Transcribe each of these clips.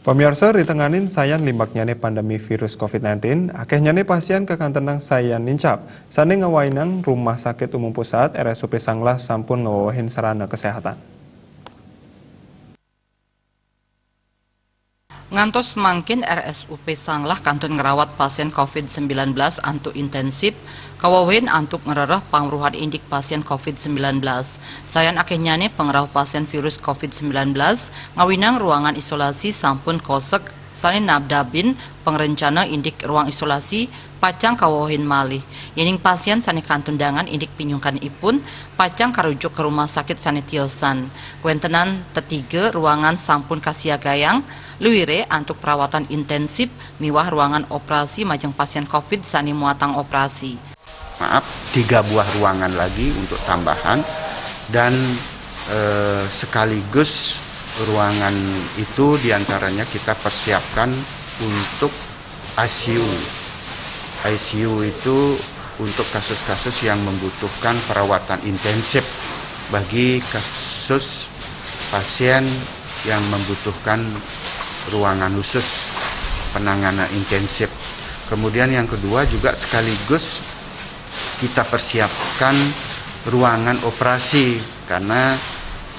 Pemirsa ritenganin sayan limbaknyane pandemi virus COVID-19, akehnyane pasien kekantenang sayan nincap. Sane ngawainang Rumah Sakit Umum Pusat RSUP Sanglah sampun ngawawahin sarana kesehatan. Ngantos mangkin RSUP Sanglah kantun ngerawat pasien COVID-19 antuk intensif, kawawahin antuk ngerereh pangruhan indik pasien COVID-19. Sayan akhirnya pengerah pasien virus COVID-19, ngawinang ruangan isolasi sampun kosek, sane nabdabin pengerencana indik ruang isolasi, pacang kawawahin malih. Yening pasien sane kantundangan indik pinyungkan ipun, pacang karujuk ke rumah sakit sanitiosan. Kuentenan tetiga ruangan sampun kasiagayang, luwire antuk perawatan intensif miwah ruangan operasi majeng pasien COVID sani muatang operasi. Maaf, 3 buah ruangan lagi untuk tambahan dan sekaligus ruangan itu diantaranya kita persiapkan untuk ICU. ICU itu untuk kasus-kasus yang membutuhkan perawatan intensif bagi kasus pasien yang membutuhkan ruangan khusus penanganan intensif. Kemudian yang kedua juga sekaligus kita persiapkan ruangan operasi karena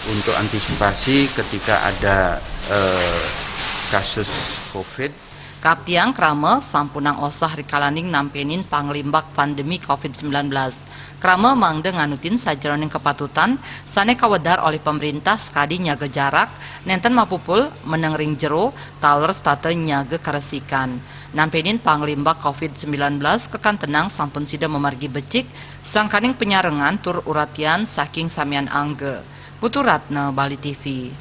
untuk antisipasi ketika ada kasus COVID. Kaptiang krama sampunang osah rikalaning nampenin panglimbak pandemi COVID-19. Krama mangde nganutin sajroning kepatutan sane kawedar oleh pemerintah sekadi nyaga jarak nenten mapupul menengring jero taler state nyaga karesikan. Nampenin panglimbak COVID-19 kekan tenang sampun sida memargi becik sangkaning penyarengan tur uratian saking samian angge. Putu Ratna, Bali TV.